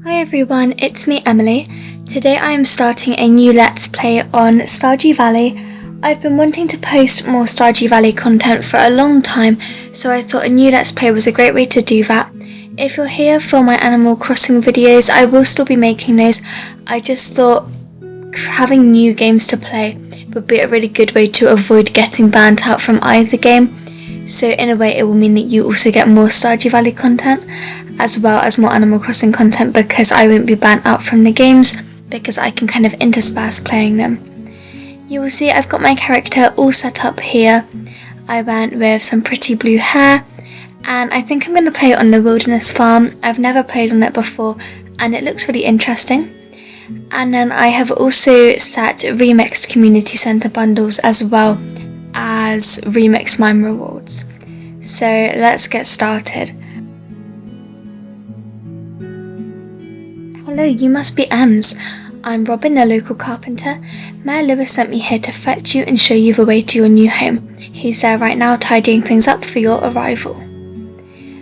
Hi everyone, it's me Emily. Today I am starting a new Let's Play on Stardew Valley. I've been wanting to post more Stardew Valley content for a long time, so I thought a new Let's Play was a great way to do that. If you're here for my Animal Crossing videos, I will still be making those. I just thought having new games to play would be a really good way to avoid getting burnt out from either game. So in a way it will mean that you also get more Stardew Valley content, as well as more Animal Crossing content, because I won't be burnt out from the games, because I can kind of intersperse playing them. You will see I've got my character all set up here. I went with some pretty blue hair, and I think I'm going to play it on the Wilderness Farm. I've never played on it before, and it looks really interesting. And then I have also set remixed community centre bundles as well as remixed mime rewards. So let's get started. Hello, you must be Ems. I'm Robin, the local carpenter. Mayor Lewis sent me here to fetch you and show you the way to your new home. He's there right now tidying things up for your arrival.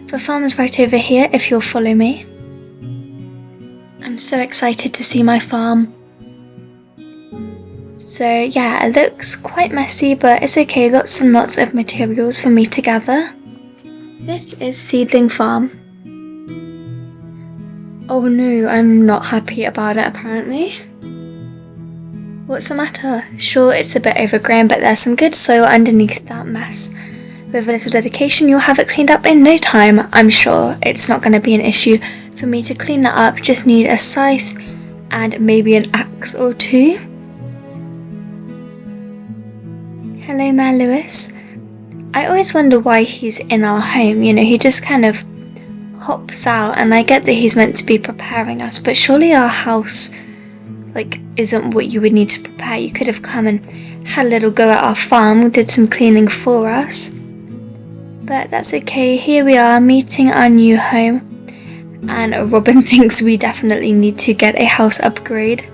The farm is right over here if you'll follow me. I'm so excited to see my farm. So yeah, it looks quite messy, but it's okay, lots and lots of materials for me to gather. This is Seedling Farm. Oh no, I'm not happy about it apparently. What's the matter? Sure, it's a bit overgrown, but there's some good soil underneath that mess. With a little dedication, you'll have it cleaned up in no time, I'm sure. It's not going to be an issue for me to clean that up, just need a scythe and maybe an axe or two. Hello, Mayor Lewis. I always wonder why he's in our home, he just kind of hops out, and I get that he's meant to be preparing us, but surely our house isn't what you would need to prepare. You could have come and had a little go at our farm, did some cleaning for us. But that's okay, here we are meeting our new home, and Robin thinks we definitely need to get a house upgrade.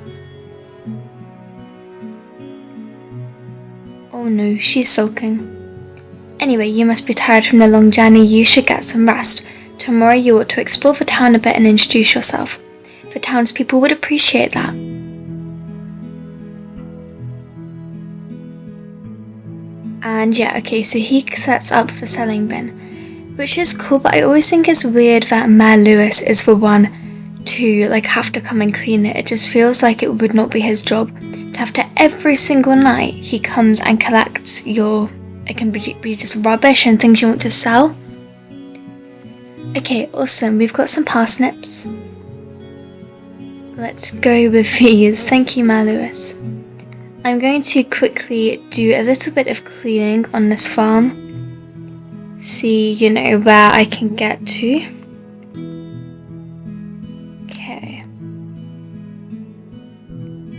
Oh no, she's sulking. Anyway, you must be tired from the long journey, you should get some rest. Tomorrow you ought to explore the town a bit and introduce yourself. The townspeople would appreciate that. And yeah, okay, so he sets up the selling bin, which is cool, but I always think it's weird that Mayor Lewis is the one to have to come and clean it. It just feels like it would not be his job to have to every single night he comes and collects it can be just rubbish and things you want to sell. Okay, awesome, we've got some parsnips. Let's go with these. Thank you, Mayor Lewis. I'm going to quickly do a little bit of cleaning on this farm. See, where I can get to. Okay.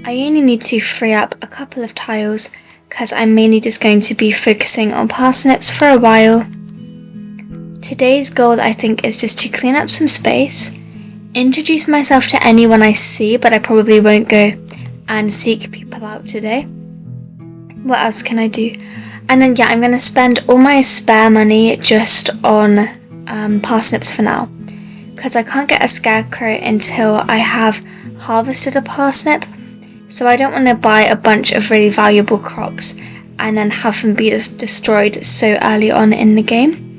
I only need to free up a couple of tiles because I'm mainly just going to be focusing on parsnips for a while. Today's goal, I think, is just to clean up some space, introduce myself to anyone I see, but I probably won't go and seek people out today. What else can I do? And then yeah, I'm going to spend all my spare money just on parsnips for now, because I can't get a scarecrow until I have harvested a parsnip, so I don't want to buy a bunch of really valuable crops and then have them be destroyed so early on in the game.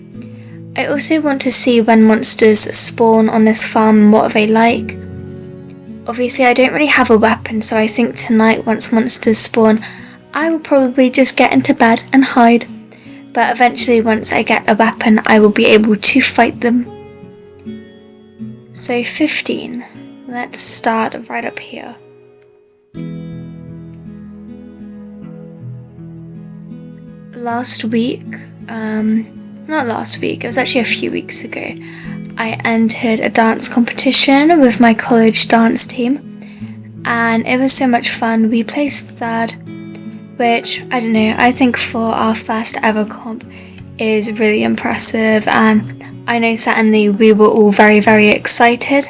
I also want to see when monsters spawn on this farm and what are they like. Obviously I don't really have a weapon, so I think tonight once monsters spawn I will probably just get into bed and hide. But eventually once I get a weapon I will be able to fight them. So 15. Let's start right up here. Not last week, it was actually a few weeks ago, I entered a dance competition with my college dance team, and it was so much fun. We placed third, which, I don't know, I think for our first ever comp is really impressive, and I know certainly we were all very, very excited.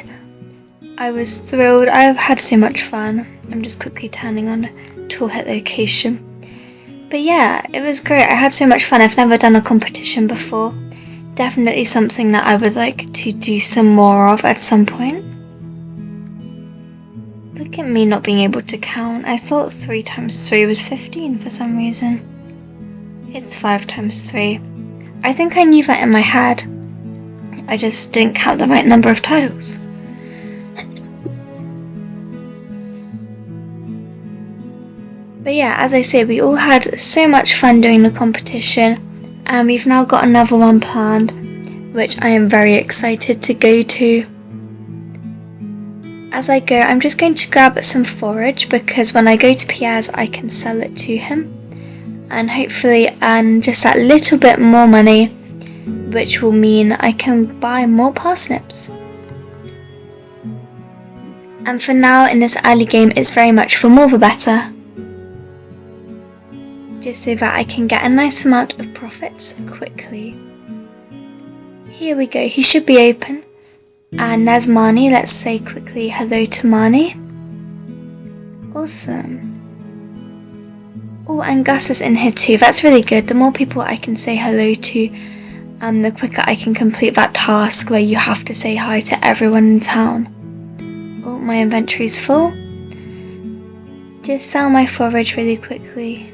I was thrilled, I've had so much fun. I'm just quickly turning on tool hit location. But yeah, it was great. I had so much fun. I've never done a competition before. Definitely something that I would like to do some more of at some point. Look at me not being able to count. I thought 3 times 3 was 15 for some reason. It's 5 times 3. I think I knew that in my head. I just didn't count the right number of tiles. But yeah, as I say, we all had so much fun doing the competition, and we've now got another one planned, which I am very excited to go to. As I go, I'm just going to grab some forage, because when I go to Pierre's I can sell it to him and hopefully earn just that little bit more money, which will mean I can buy more parsnips. And for now in this early game, it's very much for more the better, just so that I can get a nice amount of profits quickly. Here we go, he should be open. And there's Marnie. Let's say quickly hello to Marnie. Awesome. Oh, and Gus is in here too. That's really good. The more people I can say hello to, the quicker I can complete that task where you have to say hi to everyone in town. Oh, my inventory's full. Just sell my forage really quickly.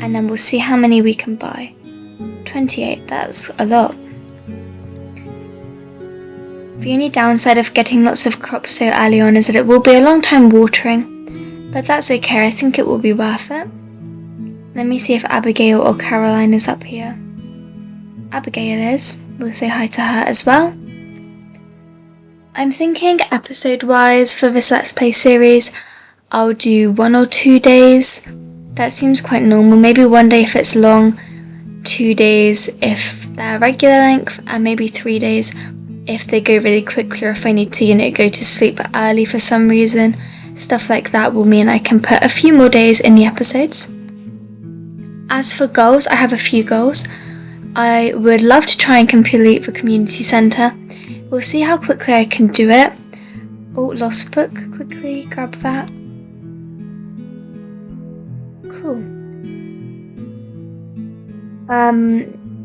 And then we'll see how many we can buy. 28, that's a lot. The only downside of getting lots of crops so early on is that it will be a long time watering, but that's okay, I think it will be worth it. Let me see if Abigail or Caroline is up here. Abigail is, we'll say hi to her as well. I'm thinking episode-wise for this Let's Play series, I'll do 1 or 2 days. That seems quite normal, maybe 1 day if it's long, 2 days if they're regular length, and maybe 3 days if they go really quickly, or if I need to, go to sleep early for some reason. Stuff like that will mean I can put a few more days in the episodes. As for goals, I have a few goals. I would love to try and complete the community centre. We'll see how quickly I can do it. Oh, lost book, quickly grab that. Cool.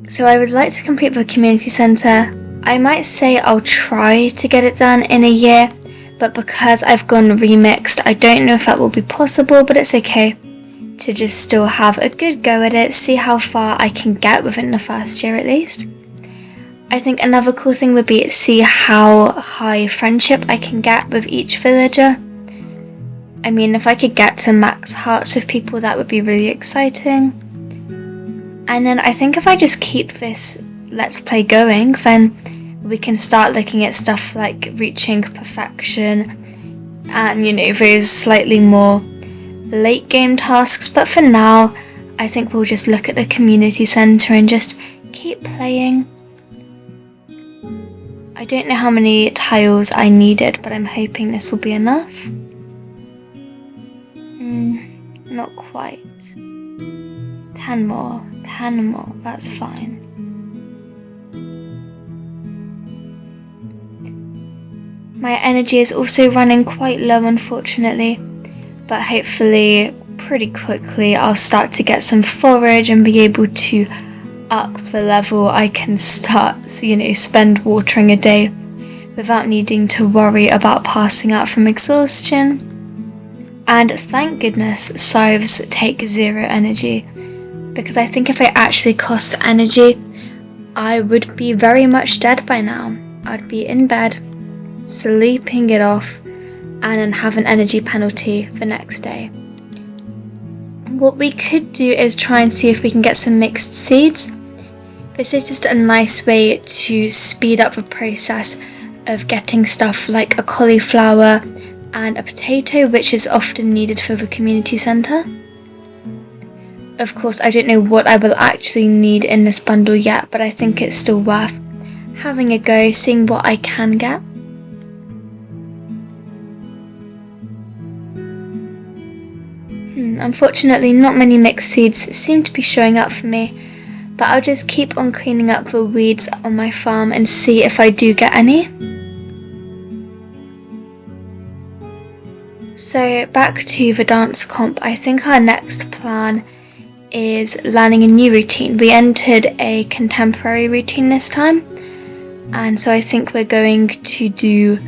So I would like to complete the community centre. I might say I'll try to get it done in a year, but because I've gone remixed, I don't know if that will be possible, but it's okay to just still have a good go at it, see how far I can get within the first year at least. I think another cool thing would be to see how high friendship I can get with each villager. I mean, if I could get to max hearts with people, that would be really exciting. And then I think if I just keep this Let's Play going, then we can start looking at stuff like reaching perfection and, those slightly more late game tasks. But for now, I think we'll just look at the community centre and just keep playing. I don't know how many tiles I needed, but I'm hoping this will be enough. Not quite. 10 more, that's fine. My energy is also running quite low, unfortunately, but hopefully pretty quickly I'll start to get some forage and be able to up the level I can start, spend watering a day without needing to worry about passing out from exhaustion. And thank goodness scythes take 0 energy, because I think if I actually cost energy, I would be very much dead by now. I'd be in bed, sleeping it off, and then have an energy penalty the next day. What we could do is try and see if we can get some mixed seeds. This is just a nice way to speed up the process of getting stuff like a cauliflower and a potato, which is often needed for the community centre. Of course, I don't know what I will actually need in this bundle yet, but I think it's still worth having a go, seeing what I can get. Unfortunately, not many mixed seeds seem to be showing up for me, but I'll just keep on cleaning up the weeds on my farm and see if I do get any. So back to the dance comp, I think our next plan is learning a new routine. We entered a contemporary routine this time, and so I think we're going to do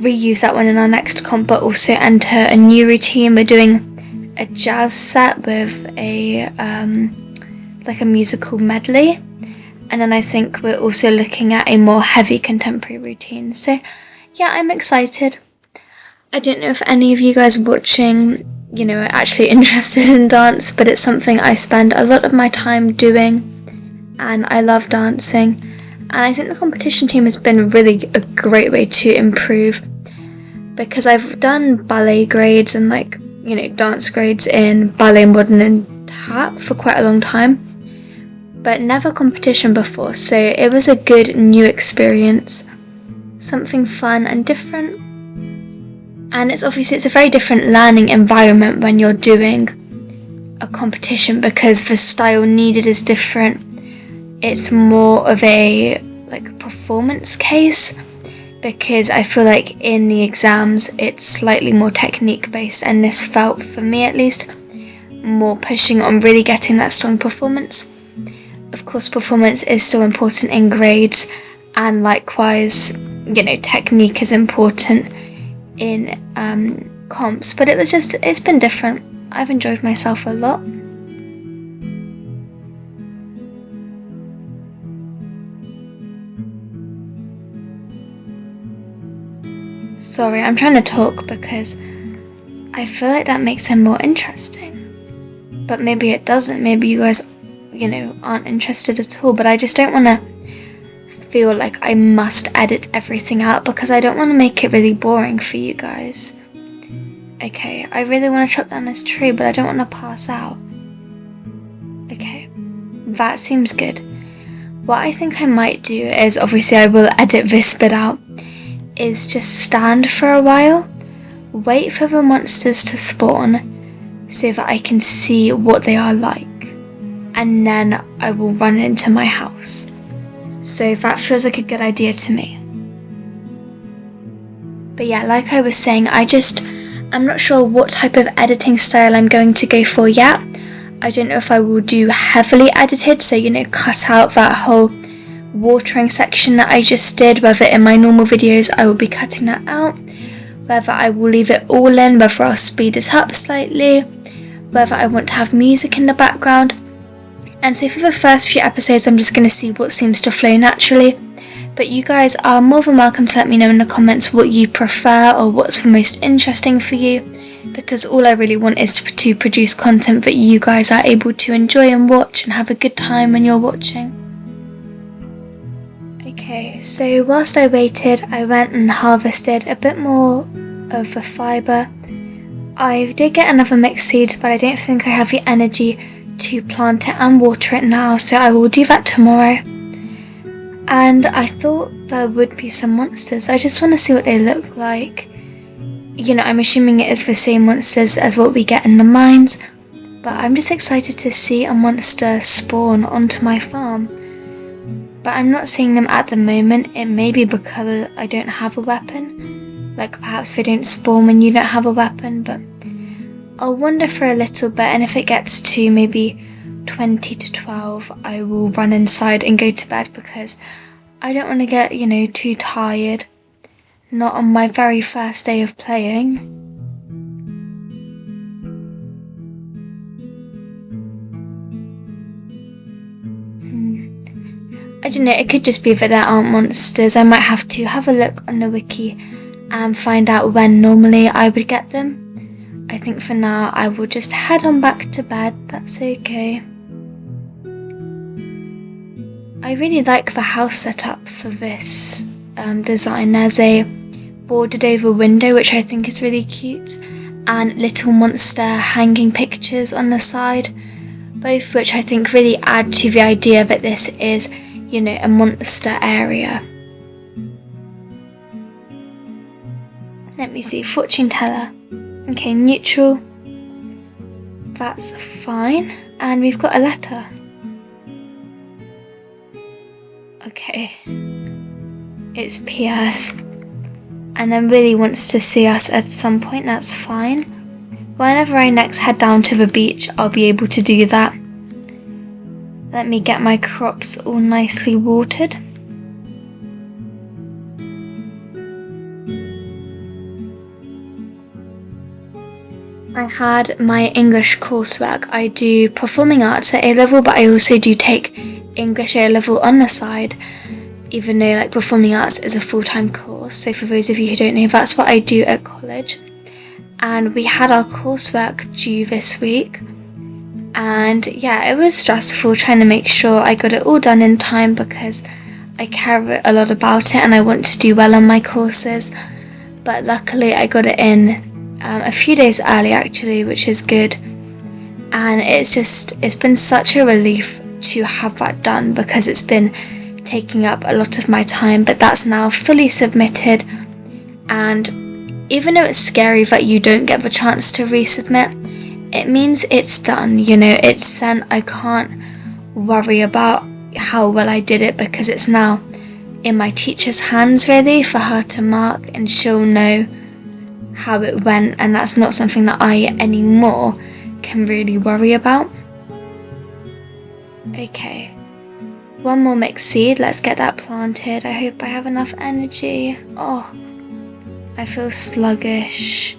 reuse that one in our next comp, but also enter a new routine. We're doing a jazz set with a like a musical medley, and then I think we're also looking at a more heavy contemporary routine. So yeah, I'm excited. I don't know if any of you guys watching, are actually interested in dance, but it's something I spend a lot of my time doing, and I love dancing. And I think the competition team has been really a great way to improve, because I've done ballet grades and dance grades in ballet, modern and tap for quite a long time, but never competition before, so it was a good new experience, something fun and different. And it's a very different learning environment when you're doing a competition, because the style needed is different. It's more of a performance case, because I feel like in the exams it's slightly more technique based, and this felt, for me at least, more pushing on really getting that strong performance. Of course, performance is still important in grades, and likewise, technique is important in comps, but it's been different. I've enjoyed myself a lot. Sorry, I'm trying to talk because I feel like that makes it more interesting. But maybe it doesn't. Maybe you guys, aren't interested at all. But I just don't want to feel like I must edit everything out, because I don't want to make it really boring for you guys. Okay, I really want to chop down this tree, but I don't want to pass out. Okay, that seems good. What I think I might do is, obviously I will edit this bit out, is just stand for a while, wait for the monsters to spawn so that I can see what they are like, and then I will run into my house. So that feels like a good idea to me. But yeah, like I was saying, I'm not sure what type of editing style I'm going to go for yet. I don't know if I will do heavily edited, so cut out that whole watering section that I just did, whether in my normal videos I will be cutting that out, whether I will leave it all in, whether I'll speed it up slightly, whether I want to have music in the background. And so for the first few episodes I'm just going to see what seems to flow naturally, but you guys are more than welcome to let me know in the comments what you prefer or what's the most interesting for you, because all I really want is to produce content that you guys are able to enjoy and watch and have a good time when you're watching. Okay, so whilst I waited, I went and harvested a bit more of the fibre. I did get another mixed seed, but I don't think I have the energy to plant it and water it now, so I will do that tomorrow. And I thought there would be some monsters. I just want to see what they look like. I'm assuming it is the same monsters as what we get in the mines, but I'm just excited to see a monster spawn onto my farm. But I'm not seeing them at the moment. It may be because I don't have a weapon. Perhaps they don't spawn when you don't have a weapon, but I'll wander for a little bit, and if it gets to maybe 20 to 12, I will run inside and go to bed, because I don't want to get, too tired. Not on my very first day of playing. I don't know, it could just be that there aren't monsters. I might have to have a look on the wiki and find out when normally I would get them. I think for now I will just head on back to bed, that's okay. I really like the house setup for this design. There's a boarded over window which I think is really cute, and little monster hanging pictures on the side, both which I think really add to the idea that this is, a monster area. Let me see, fortune teller. Okay, neutral. That's fine. And we've got a letter. Okay. It's PS. And then really wants to see us at some point, that's fine. Whenever I next head down to the beach, I'll be able to do that. Let me get my crops all nicely watered. I had my English coursework. I do performing arts at A-level, but I also do take English A-level on the side, even though like performing arts is a full-time course. So for those of you who don't know, that's what I do at college. And we had our coursework due this week. And yeah, it was stressful trying to make sure I got it all done in time because I care a lot about it and I want to do well on my courses. But luckily I got it in a few days early actually, which is good. And it's been such a relief to have that done because it's been taking up a lot of my time, but that's now fully submitted. And even though it's scary that you don't get the chance to resubmit, it means it's done, it's sent. I can't worry about how well I did it because it's now in my teacher's hands really for her to mark, and she'll know how it went, and that's not something that I anymore can really worry about. Okay, one more mixed seed, let's get that planted. I hope I have enough energy. Oh, I feel sluggish.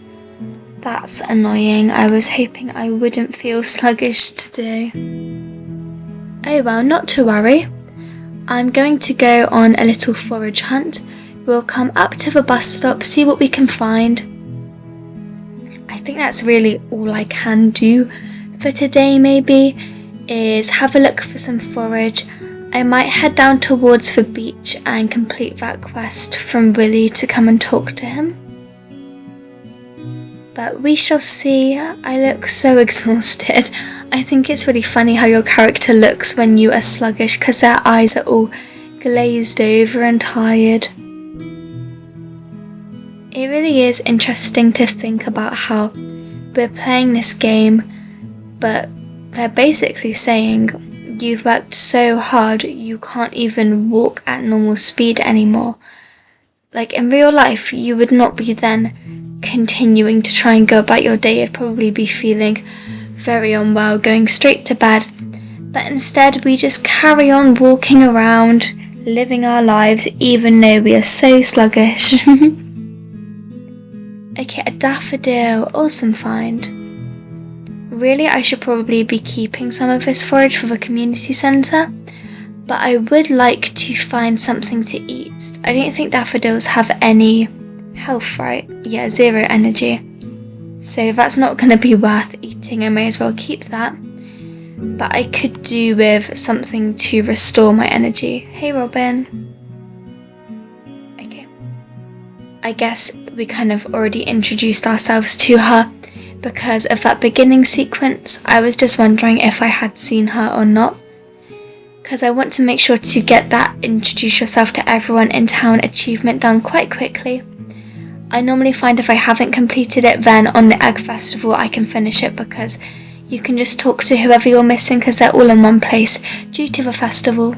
That's annoying. I was hoping I wouldn't feel sluggish today. Oh well, not to worry. I'm going to go on a little forage hunt. We'll come up to the bus stop, see what we can find. I think that's really all I can do for today maybe, is have a look for some forage. I might head down towards the beach and complete that quest from Willy to come and talk to him. But we shall see. I look so exhausted. I think it's really funny how your character looks when you are sluggish because their eyes are all glazed over and tired. It really is interesting to think about how we're playing this game, but they're basically saying you've worked so hard you can't even walk at normal speed anymore. Like in real life, you would not be then continuing to try and go about your day. You'd probably be feeling very unwell, going straight to bed. But instead, we just carry on walking around, living our lives, even though we are so sluggish. Okay, a daffodil, awesome find. Really, I should probably be keeping some of this forage for the community centre, but I would like to find something to eat. I don't think daffodils have any health, right? Yeah, 0 energy. So that's not going to be worth eating. I may as well keep that. But I could do with something to restore my energy. Hey, Robin. Okay. I guess we kind of already introduced ourselves to her because of that beginning sequence. I was just wondering if I had seen her or not, because I want to make sure to get that introduce yourself to everyone in town achievement done quite quickly. I normally find if I haven't completed it, then on the Egg Festival I can finish it because you can just talk to whoever you're missing because they're all in one place due to the festival.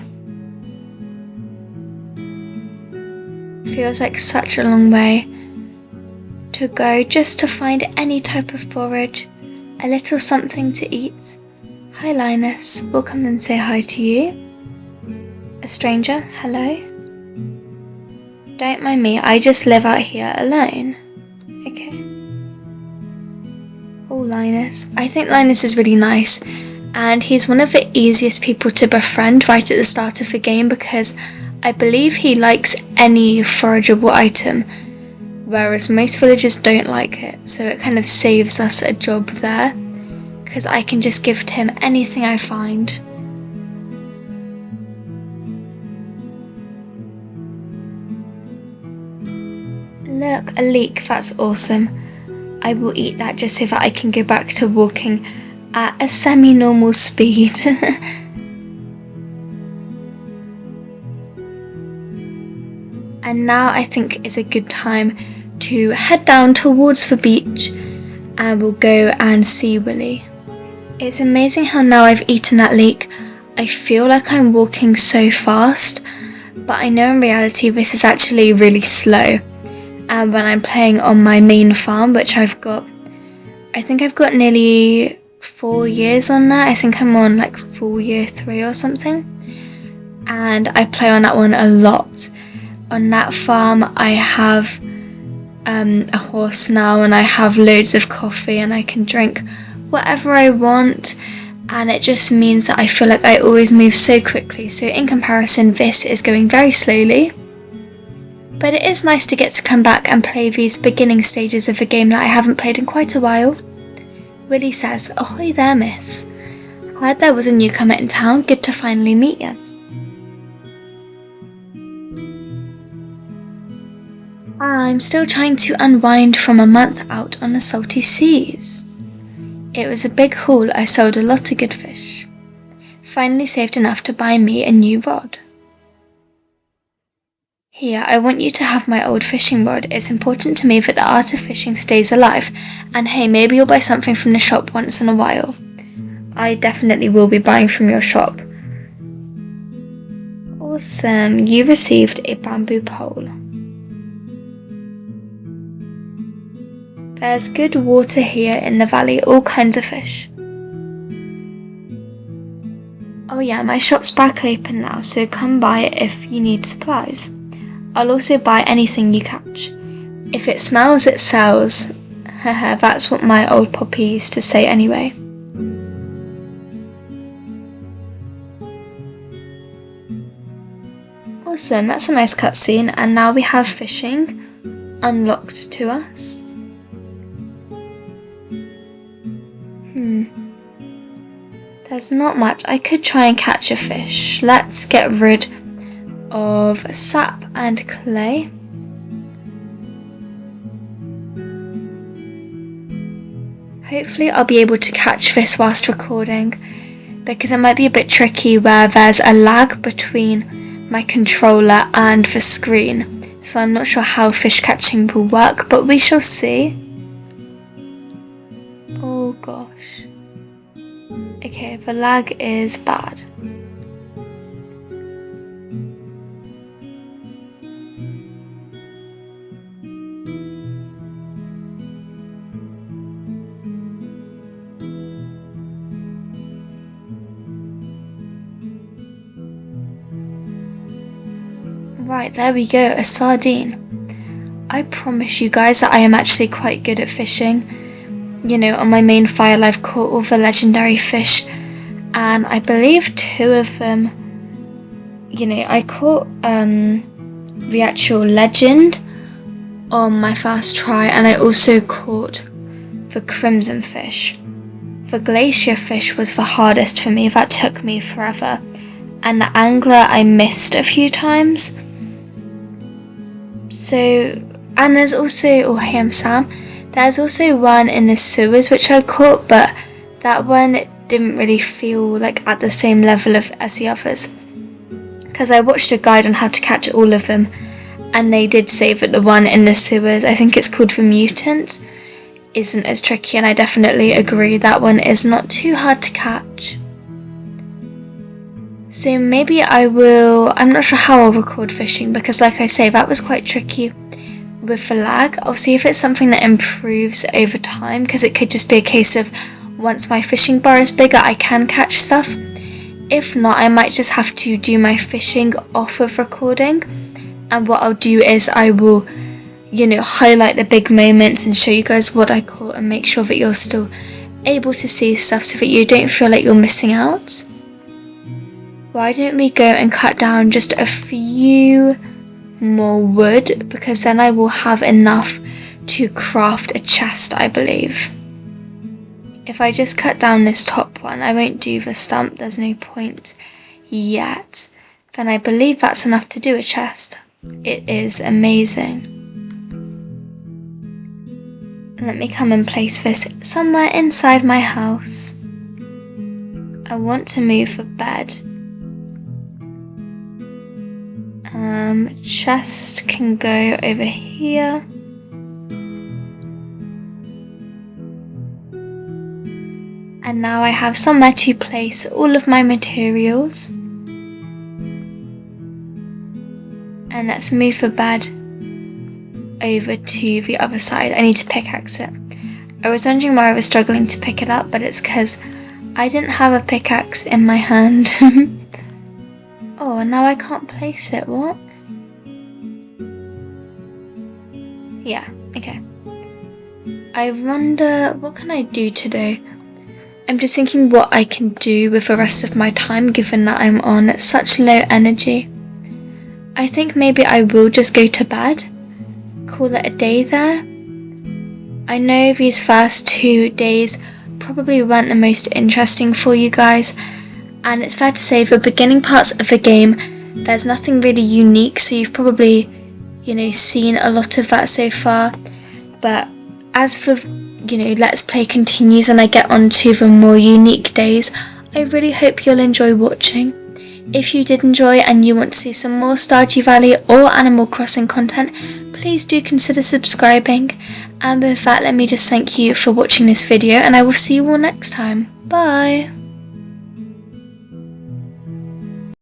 Feels like such a long way to go just to find any type of forage, a little something to eat. Hi Linus, we'll come and say hi to you. A stranger, hello. Don't mind me, I just live out here alone. Okay. Oh, Linus. I think Linus is really nice, and he's one of the easiest people to befriend right at the start of the game because I believe he likes any forageable item, whereas most villagers don't like it, so it kind of saves us a job there, because I can just give to him anything I find. Look, a leek, that's awesome. I will eat that just so that I can go back to walking at a semi-normal speed. And now I think is a good time to head down towards the beach and we'll go and see Willy. It's amazing how now I've eaten that leek, I feel like I'm walking so fast, but I know in reality this is actually really slow. And when I'm playing on my main farm, which I think I've got nearly 4 years on that. I think I'm on like full year 3 or something. And I play on that one a lot. On that farm I have a horse now, and I have loads of coffee and I can drink whatever I want, and it just means that I feel like I always move so quickly. So in comparison, this is going very slowly. But it is nice to get to come back and play these beginning stages of a game that I haven't played in quite a while. Willie says, "Ahoy there, miss. Heard there was a newcomer in town. Good to finally meet you." I'm still trying to unwind from a month out on the salty seas. It was a big haul. I sold a lot of good fish. Finally saved enough to buy me a new rod. Here, I want you to have my old fishing rod. It's important to me that the art of fishing stays alive. And hey, maybe you'll buy something from the shop once in a while. I definitely will be buying from your shop. Awesome, you received a bamboo pole. There's good water here in the valley, all kinds of fish. Oh yeah, my shop's back open now, so come by if you need supplies. I'll also buy anything you catch. If it smells, it sells. Haha, that's what my old poppy used to say anyway. Awesome, that's a nice cutscene, and now we have fishing unlocked to us. There's not much. I could try and catch a fish. Let's get rid of sap and clay. Hopefully I'll be able to catch this whilst recording, because it might be a bit tricky where there's a lag between my controller and the screen. So I'm not sure how fish catching will work, but we shall see. Oh gosh. Okay, the lag is bad. Right, there we go, a sardine. I promise you guys that I am actually quite good at fishing. You know, on my main file I've caught all the legendary fish, and I believe 2 of them, you know, I caught the actual legend on my first try, and I also caught the crimson fish. The glacier fish was the hardest for me, that took me forever, and the angler I missed a few times. So, and there's also, oh hey, I'm Sam. There's also one in the sewers which I caught, but that one didn't really feel like at the same level as the others. Because I watched a guide on how to catch all of them, and they did say that the one in the sewers, I think it's called the mutant, isn't as tricky, and I definitely agree that one is not too hard to catch. So maybe I'm not sure how I'll record fishing, because like I say, that was quite tricky with the lag. I'll see if it's something that improves over time, because it could just be a case of once my fishing bar is bigger I can catch stuff. If not, I might just have to do my fishing off of recording, and what I'll do is I will, you know, highlight the big moments and show you guys what I caught and make sure that you're still able to see stuff so that you don't feel like you're missing out. Why don't we go and cut down just a few more wood, because then I will have enough to craft a chest, I believe. If I just cut down this top one, I won't do the stump, there's no point yet, then I believe that's enough to do a chest. It is amazing. Let me come and place this somewhere inside my house. I want to move the bed. Chest can go over here. And now I have somewhere to place all of my materials. And let's move the bed over to the other side. I need to pickaxe it. I was wondering why I was struggling to pick it up, but it's because I didn't have a pickaxe in my hand. Oh, and now I can't place it, what? Yeah, Okay. I wonder, what can I do today? I'm just thinking what I can do with the rest of my time, given that I'm on such low energy. I think maybe I will just go to bed, call it a day there. I know these first 2 days probably weren't the most interesting for you guys, and it's fair to say the beginning parts of the game, there's nothing really unique, so you've probably, seen a lot of that so far. But as the, Let's Play continues and I get onto the more unique days, I really hope you'll enjoy watching. If you did enjoy and you want to see some more Stardew Valley or Animal Crossing content, please do consider subscribing. And with that, let me just thank you for watching this video, and I will see you all next time. Bye!